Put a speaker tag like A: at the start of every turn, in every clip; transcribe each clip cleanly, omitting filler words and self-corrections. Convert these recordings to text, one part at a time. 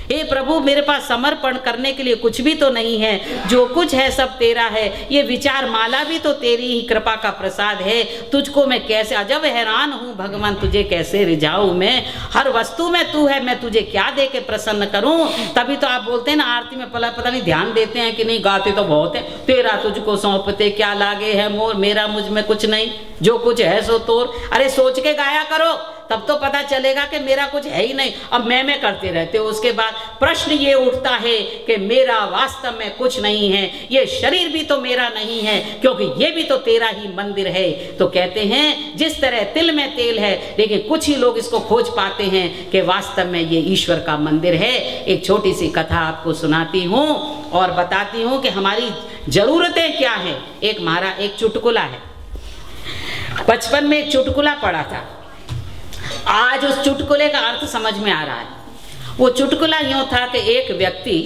A: हे प्रभु मेरे पास समर्पण करने के लिए कुछ भी तो नहीं है, जो कुछ है सब तेरा है, ये विचार माला भी तो तेरी ही कृपा का प्रसाद है, तुझको मैं कैसे अजब हैरान हूँ भगवान, तुझे कैसे रिझाऊं मैं, हर वस्तु में तू है, मैं तुझे क्या दे के प्रसन्न करूं। तभी तो आप बोलते हैं ना आरती में पता नहीं ध्यान देते हैं कि नहीं, गाते तो बहुत है, तेरा तुझको सौंपते क्या लागे है मोर, मेरा मुझ में कुछ नहीं, जो कुछ है सो तोर। अरे सोच के गाया करो, तब तो पता चलेगा कि मेरा कुछ है ही नहीं। अब मैं करते रहते हो। उसके बाद प्रश्न ये उठता है कि मेरा वास्तव में कुछ नहीं है, ये शरीर भी तो मेरा नहीं है, क्योंकि ये भी तो तेरा ही मंदिर है। तो कहते हैं जिस तरह तिल में तेल है, लेकिन कुछ ही लोग इसको खोज पाते हैं कि वास्तव में ये ईश्वर का मंदिर है। एक छोटी सी कथा आपको सुनाती हूँ और बताती हूँ कि हमारी जरूरतें क्या है। एक चुटकुला है, बचपन में एक चुटकुला पढ़ा था, आज उस चुटकुले का अर्थ समझ में आ रहा है। वो चुटकुला यूं था कि एक व्यक्ति,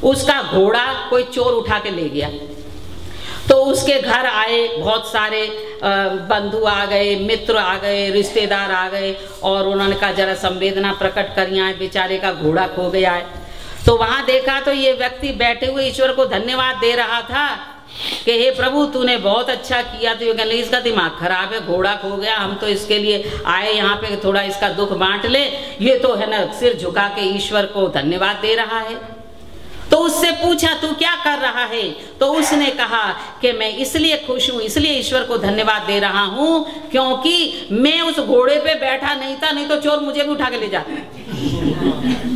A: उसका घोड़ा कोई चोर उठा के ले गया, तो उसके घर आए बहुत सारे बंधु आ गए, मित्र आ गए, रिश्तेदार आ गए, और उन्होंने कहा जरा संवेदना प्रकट करिए, आए बेचारे का घोड़ा खो गया है। तो वहां देखा तो ये व्यक्ति बैठे हुए ईश्वर को धन्यवाद दे रहा था कि हे प्रभु तूने बहुत अच्छा किया। तो ये कहने लगे इसका दिमाग खराब है, घोड़ा खो गया, हम तो इसके लिए आए यहाँ पे थोड़ा इसका दुख बांट ले, ये तो है ना सिर झुका के ईश्वर को धन्यवाद दे रहा है। तो उससे पूछा तू क्या कर रहा है, तो उसने कहा कि मैं इसलिए खुश हूँ, इसलिए ईश्वर को धन्यवाद दे रहा हूँ क्योंकि मैं उस घोड़े पे बैठा नहीं था, नहीं तो चोर मुझे भी उठा के ले जाता।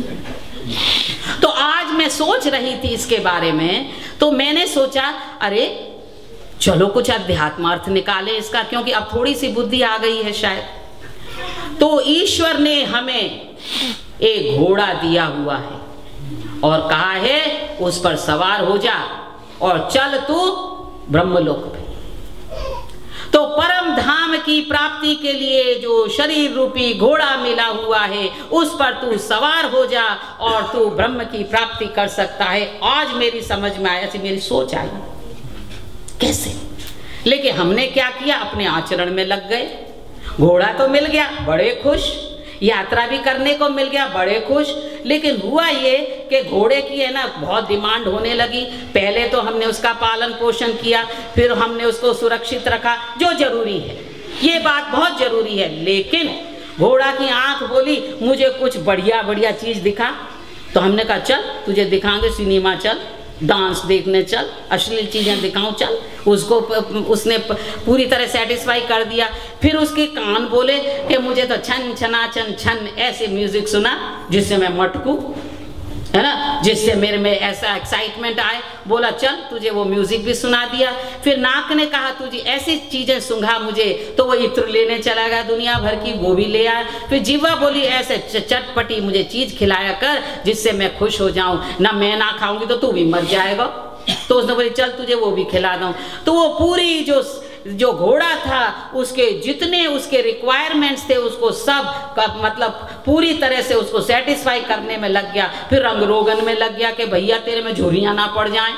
A: तो आज मैं सोच रही थी इसके बारे में, तो मैंने सोचा अरे चलो कुछ अध्यात्मार्थ निकाले इसका, क्योंकि अब थोड़ी सी बुद्धि आ गई है शायद। तो ईश्वर ने हमें एक घोड़ा दिया हुआ है और कहा है उस पर सवार हो जा और चल तू ब्रह्मलोक पे। तो परम धाम की प्राप्ति के लिए जो शरीर रूपी घोड़ा मिला हुआ है, उस पर तू सवार हो जा और तू ब्रह्म की प्राप्ति कर सकता है। आज मेरी समझ में आया, ऐसी मेरी सोच आई कैसे, लेकिन हमने क्या किया, अपने आचरण में लग गए। घोड़ा तो मिल गया, बड़े खुश, यात्रा भी करने को मिल गया, बड़े खुश, लेकिन हुआ ये कि घोड़े की है ना बहुत डिमांड होने लगी। पहले तो हमने उसका पालन पोषण किया, फिर हमने उसको सुरक्षित रखा, जो जरूरी है, ये बात बहुत जरूरी है। लेकिन घोड़ा की आंख बोली मुझे कुछ बढ़िया बढ़िया चीज दिखा। तो हमने कहा चल तुझे दिखाएंगे, सिनेमा चल, डांस देखने चल, अश्लील चीजें दिखाऊं चल। उसको उसने पूरी तरह सेटिस्फाई कर दिया। फिर उसके कान बोले कि मुझे तो छन छना छन छन ऐसे म्यूजिक सुना जिससे मैं मटकूं, है ना, जिससे मेरे में ऐसा एक्साइटमेंट आए। बोला चल तुझे वो म्यूजिक भी सुना दिया। फिर नाक ने कहा तुझे ऐसी चीजें सुंघा मुझे, तो वो इत्र लेने चला गया दुनिया भर की, वो भी ले आया। फिर जीवा बोली ऐसे चटपटी मुझे चीज खिलाया कर जिससे मैं खुश हो जाऊं, ना मैं ना खाऊंगी तो तू भी मर जाएगा। तो उसने बोली चल तुझे वो भी खिला दूं। तो वो पूरी जो घोड़ा था, उसके जितने उसके रिक्वायरमेंट्स थे, उसको सब का मतलब पूरी तरह से उसको सेटिस्फाई करने में लग गया। फिर रंग रोगन में लग गया कि भैया तेरे में झुर्रियां ना पड़ जाएं।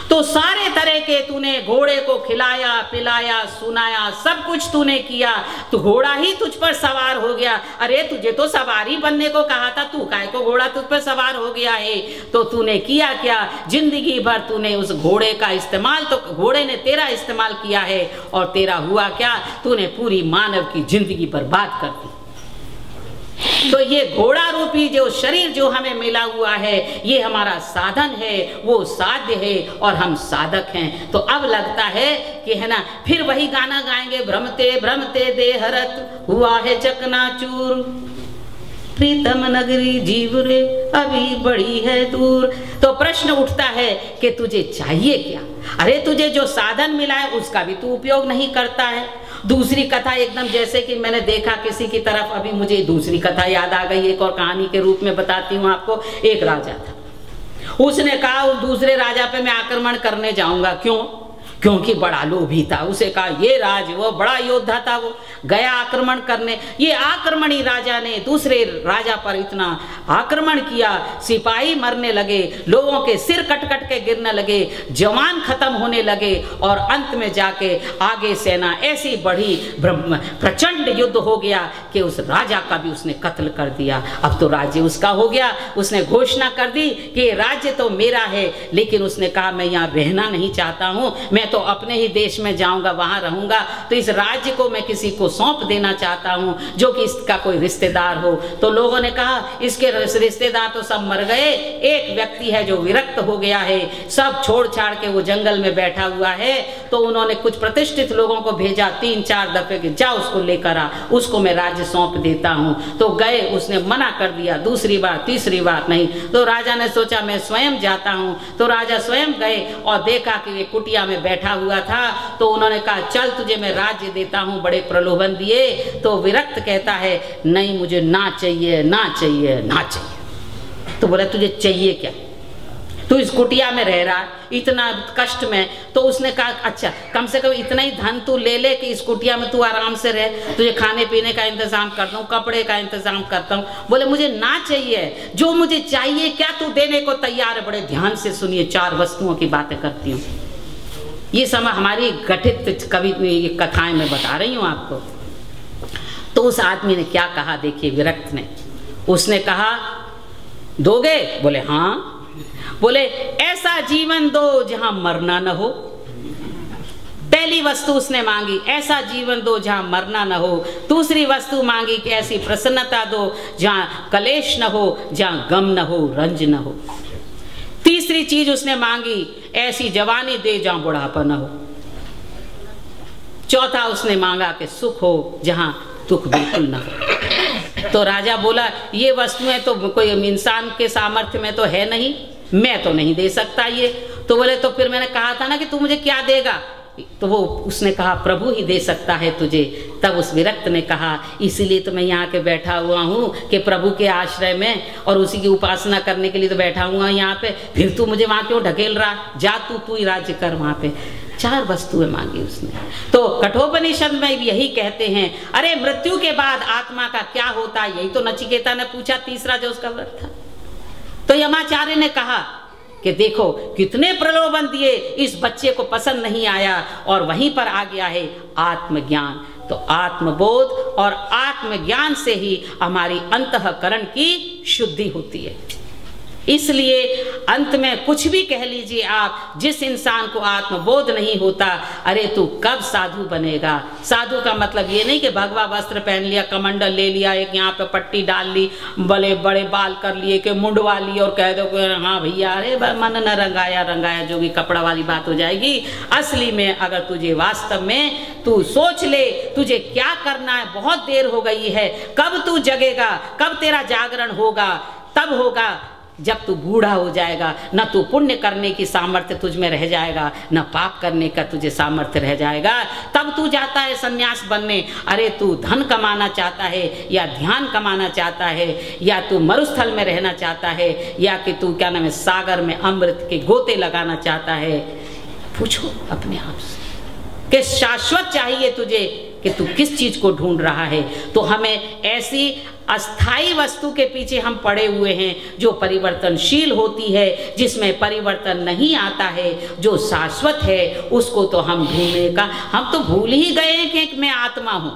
A: तो सारे तरह के तूने घोड़े को खिलाया पिलाया सुनाया, सब कुछ तूने किया, तो घोड़ा ही तुझ पर सवार हो गया। अरे तुझे तो सवारी बनने को कहा था, तू काहे को घोड़ा तुझ पर सवार हो गया है। तो तूने किया क्या, जिंदगी भर तूने उस घोड़े का इस्तेमाल, तो घोड़े ने तेरा इस्तेमाल किया है, और तेरा हुआ क्या, तूने पूरी मानव की जिंदगी बर्बाद कर दी। तो ये घोड़ा रूपी जो शरीर जो हमें मिला हुआ है, ये हमारा साधन है, वो साध्य है और हम साधक हैं। तो अब लगता है कि है ना, फिर वही गाना गाएंगे, भ्रमते भ्रमते देहरत हुआ है चकनाचूर, प्रीतम नगरी जीव रे अभी बड़ी है दूर। तो प्रश्न उठता है कि तुझे चाहिए क्या। अरे तुझे जो साधन मिला है उसका भी तू उपयोग नहीं करता है। दूसरी कथा एकदम जैसे कि मैंने देखा किसी की तरफ, अभी मुझे दूसरी कथा याद आ गई, एक और कहानी के रूप में बताती हूँ आपको। एक राजा था, उसने कहा उस दूसरे राजा पे मैं आक्रमण करने जाऊंगा। क्यों? क्योंकि बड़ा लोभी था। उसे कहा ये राज, वो बड़ा योद्धा था, वो गया आक्रमण करने। ये आक्रमणी राजा ने दूसरे राजा पर इतना आक्रमण किया, सिपाही मरने लगे, लोगों के सिर कट कट के गिरने लगे, जवान खत्म होने लगे और अंत में जाके आगे सेना ऐसी बढ़ी, प्रचंड युद्ध हो गया कि उस राजा का भी उसने कत्ल कर दिया। अब तो राज्य उसका हो गया। उसने घोषणा कर दी कि राज्य तो मेरा है, लेकिन उसने कहा मैं यहाँ रहना नहीं चाहता हूँ, मैं तो अपने ही देश में जाऊंगा, वहां रहूंगा। तो इस राज्य को मैं किसी को सौंप देना चाहता हूं जो कि इसका कोई रिश्तेदार हो। तो लोगों ने कहा इसके रिश्तेदार तो सब मर गए, एक व्यक्ति है जो विरक्त हो गया है, सब छोड़ छाड़ के वो जंगल में बैठा हुआ है। तो उन्होंने कुछ प्रतिष्ठित लोगों को भेजा 3-4 दफे के, जा उसको लेकर आ, उसको मैं राज्य सौंप देता हूं। तो गए, उसने मना कर दिया, दूसरी बार तीसरी बार नहीं। तो राजा ने सोचा मैं स्वयं जाता हूं। तो राजा स्वयं गए और देखा कि वे कुटिया में बैठा हुआ था। तो उन्होंने कहा चल तुझे मैं राज्य देता हूं, बड़े प्रलोभन दिए। तो विरक्त कहता है नहीं मुझे ना चाहिए, ना चाहिए, ना चाहिए। तो बोला तुझे चाहिए क्या, तू इस कुटिया में रह रहा इतना कष्ट में। तो उसने कहा अच्छा कम से कम इतना ही धन तू ले ले कि इस कुटिया में तू आराम से रह, तुझे खाने पीने का इंतजाम करता हूँ, कपड़े का इंतजाम करता हूँ। बोले मुझे ना चाहिए, जो मुझे चाहिए क्या तू देने को तैयार है। बड़े ध्यान से सुनिए, 4 वस्तुओं की बातें करती हूँ। ये समय हमारी गठित कवि कथाएं मैं बता रही हूँ आपको। तो उस आदमी ने क्या कहा देखिए, विरक्त ने, उसने कहा दोगे? बोले हाँ। बोले ऐसा जीवन दो जहां मरना न हो। पहली वस्तु उसने मांगी, ऐसा जीवन दो जहां मरना न हो। दूसरी वस्तु मांगी कि ऐसी प्रसन्नता दो जहां कलेश न हो, जहां गम न हो, रंज न हो। तीसरी चीज उसने मांगी ऐसी जवानी दे जहां बुढ़ापा न हो। चौथा उसने मांगा कि सुख हो जहां दुख बिल्कुल न हो। तो राजा बोला ये वस्तुएं तो कोई इंसान के सामर्थ्य में तो है नहीं, मैं तो नहीं दे सकता ये। तो बोले तो फिर मैंने कहा था ना कि तू मुझे क्या देगा। तो वो उसने कहा प्रभु ही दे सकता है तुझे। तब उस विरक्त ने कहा इसीलिए तो मैं यहाँ के बैठा हुआ हूँ कि प्रभु के आश्रय में और उसी की उपासना करने के लिए तो बैठा हुआ यहाँ पे। फिर तू मुझे वहाँ क्यों ढकेल रहा, जा तू ही राज्य कर वहाँ पे। 4 वस्तुएं मांगी उसने। तो कठोपनिषद में भी यही कहते हैं, अरे मृत्यु के बाद आत्मा का क्या होता है, यही तो नचिकेता ने पूछा, तीसरा जो उसका व्रत था। तो यमाचार्य ने कहा कि देखो कितने प्रलोभन दिए, इस बच्चे को पसंद नहीं आया और वहीं पर आ गया है आत्मज्ञान। तो आत्मबोध और आत्मज्ञान से ही हमारी अंतःकरण की शुद्धि होती है। इसलिए अंत में कुछ भी कह लीजिए आप, जिस इंसान को आत्मबोध नहीं होता, अरे तू कब साधु बनेगा। साधु का मतलब ये नहीं कि भगवा वस्त्र पहन लिया, कमंडल ले लिया, एक यहाँ पे पट्टी डाल ली, बड़े बड़े बाल कर लिए, कि मुंडवा ली और कह दो हाँ भैया अरे मन न रंगाया रंगाया, जो भी कपड़ा वाली बात हो जाएगी। असली में अगर तुझे वास्तव में तू सोच ले तुझे क्या करना है, बहुत देर हो गई है, कब तू जगेगा, कब तेरा जागरण होगा, तब होगा जब तू बूढ़ा हो जाएगा। न तू पुण्य करने की सामर्थ्य तुझ में रह जाएगा, न पाप करने का तुझे सामर्थ्य रह जाएगा। तब तू जाता है सन्यास बनने। अरे तू धन कमाना चाहता है या ध्यान कमाना चाहता है, या तू मरुस्थल में रहना चाहता है, या कि तू क्या नाम है सागर में अमृत के गोते लगाना चाहता है। पूछो अपने आप से कि शाश्वत चाहिए तुझे कि तू किस चीज को ढूंढ रहा है। तो हमें ऐसी अस्थाई वस्तु के पीछे हम पड़े हुए हैं जो परिवर्तनशील होती है, जिसमें परिवर्तन नहीं आता है, जो शाश्वत है उसको तो हम ढूंढने का, हम तो भूल ही गए हैं कि मैं आत्मा हूं।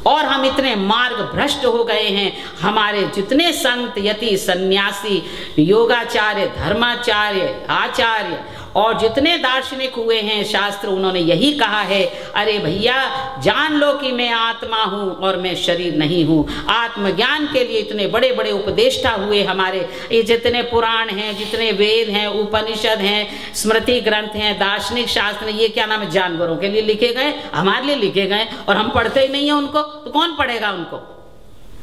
A: और हम इतने मार्ग भ्रष्ट हो गए हैं। हमारे जितने संत यति सन्यासी योगाचार्य धर्माचार्य आचार्य और जितने दार्शनिक हुए हैं शास्त्र, उन्होंने यही कहा है, अरे भैया जान लो कि मैं आत्मा हूँ और मैं शरीर नहीं हूँ। आत्मज्ञान के लिए इतने बड़े बड़े उपदेष्टा हुए हमारे, ये जितने पुराण हैं, जितने वेद हैं, उपनिषद हैं, स्मृति ग्रंथ हैं, दार्शनिक शास्त्र, ये क्या नाम है जानवरों के लिए लिखे गए, हमारे लिए लिखे गए, और हम पढ़ते ही नहीं है उनको। तो कौन पढ़ेगा उनको?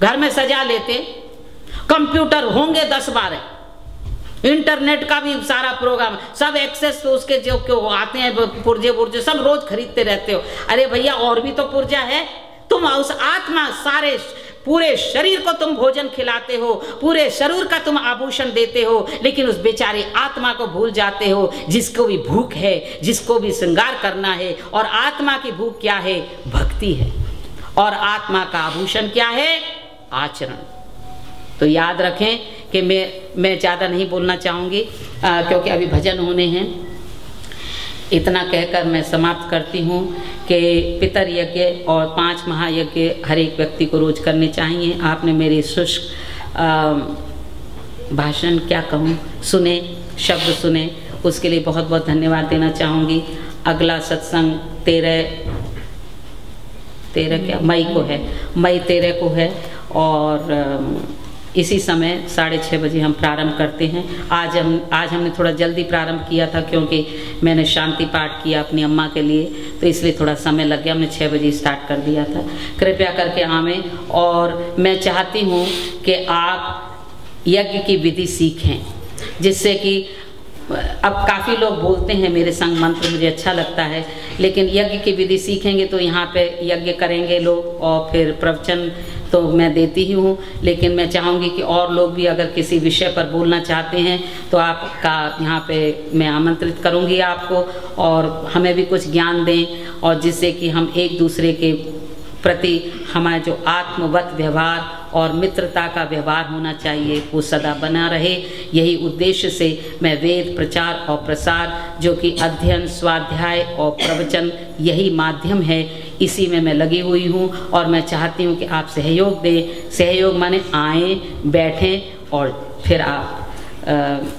A: घर में सजा लेते, कंप्यूटर होंगे 10-12, इंटरनेट का भी सारा प्रोग्राम, सब एक्सेस तो उसके जो क्यों आते हैं पुर्जे सब रोज खरीदते रहते हो। अरे भैया और भी तो पुर्जा है, तुम उस आत्मा सारे पूरे शरीर को तुम भोजन खिलाते हो, पूरे शरीर का तुम आभूषण देते हो, लेकिन उस बेचारी आत्मा को भूल जाते हो, जिसको भी भूख है, जिसको भी श्रृंगार करना है। और आत्मा की भूख क्या है? भक्ति है। और आत्मा का आभूषण क्या है? आचरण। तो याद रखें कि मैं ज़्यादा नहीं बोलना चाहूँगी क्योंकि अभी भजन होने हैं। इतना कहकर मैं समाप्त करती हूँ कि पितर यज्ञ और 5 महायज्ञ हर एक व्यक्ति को रोज करने चाहिए। आपने मेरे शुष्क भाषण क्या कहूँ सुने, शब्द सुने, उसके लिए बहुत बहुत धन्यवाद देना चाहूँगी। अगला सत्संग 13 मई को है, मई 13 को है और इसी समय 6:30 बजे हम प्रारंभ करते हैं। आज हमने थोड़ा जल्दी प्रारंभ किया था क्योंकि मैंने शांति पाठ किया अपनी अम्मा के लिए, तो इसलिए थोड़ा समय लग गया। हमने 6 बजे स्टार्ट कर दिया था। कृपया करके आवें। और मैं चाहती हूँ कि आप यज्ञ की विधि सीखें, जिससे कि अब काफ़ी लोग बोलते हैं मेरे संग मंत्र, मुझे अच्छा लगता है, लेकिन यज्ञ की विधि सीखेंगे तो यहाँ पे यज्ञ करेंगे लोग और फिर प्रवचन तो मैं देती ही हूँ, लेकिन मैं चाहूँगी कि और लोग भी अगर किसी विषय पर बोलना चाहते हैं तो आपका यहाँ पे मैं आमंत्रित करूँगी आपको, और हमें भी कुछ ज्ञान दें, और जिससे कि हम एक दूसरे के प्रति हमारा जो आत्मवत व्यवहार और मित्रता का व्यवहार होना चाहिए वो सदा बना रहे। यही उद्देश्य से मैं वेद प्रचार और प्रसार, जो कि अध्ययन, स्वाध्याय और प्रवचन, यही माध्यम है, इसी में मैं लगी हुई हूँ। और मैं चाहती हूँ कि आप सहयोग दें। सहयोग माने आएँ, बैठें और फिर आप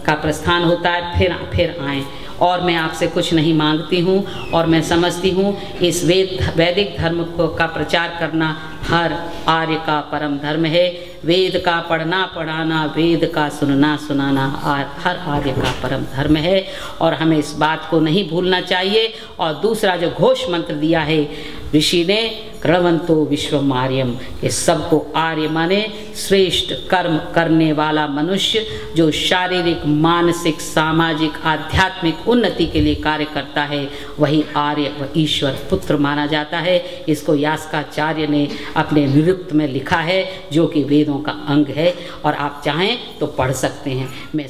A: का प्रस्थान होता है, फिर आएँ। और मैं आपसे कुछ नहीं मांगती हूँ, और मैं समझती हूँ इस वैदिक धर्म का प्रचार करना हर आर्य का परम धर्म है। वेद का पढ़ना पढ़ाना, वेद का सुनना सुनाना हर आर्य का परम धर्म है, और हमें इस बात को नहीं भूलना चाहिए। और दूसरा जो घोष मंत्र दिया है ऋषि ने, कृण्वन्तो विश्वम आर्यम, ये सबको आर्य माने श्रेष्ठ कर्म करने वाला मनुष्य, जो शारीरिक, मानसिक, सामाजिक, आध्यात्मिक उन्नति के लिए कार्य करता है, वही आर्य व ईश्वर पुत्र माना जाता है। इसको यास्काचार्य ने अपने निरुक्त में लिखा है, जो कि वेदों का अंग है, और आप चाहें तो पढ़ सकते हैं। मैं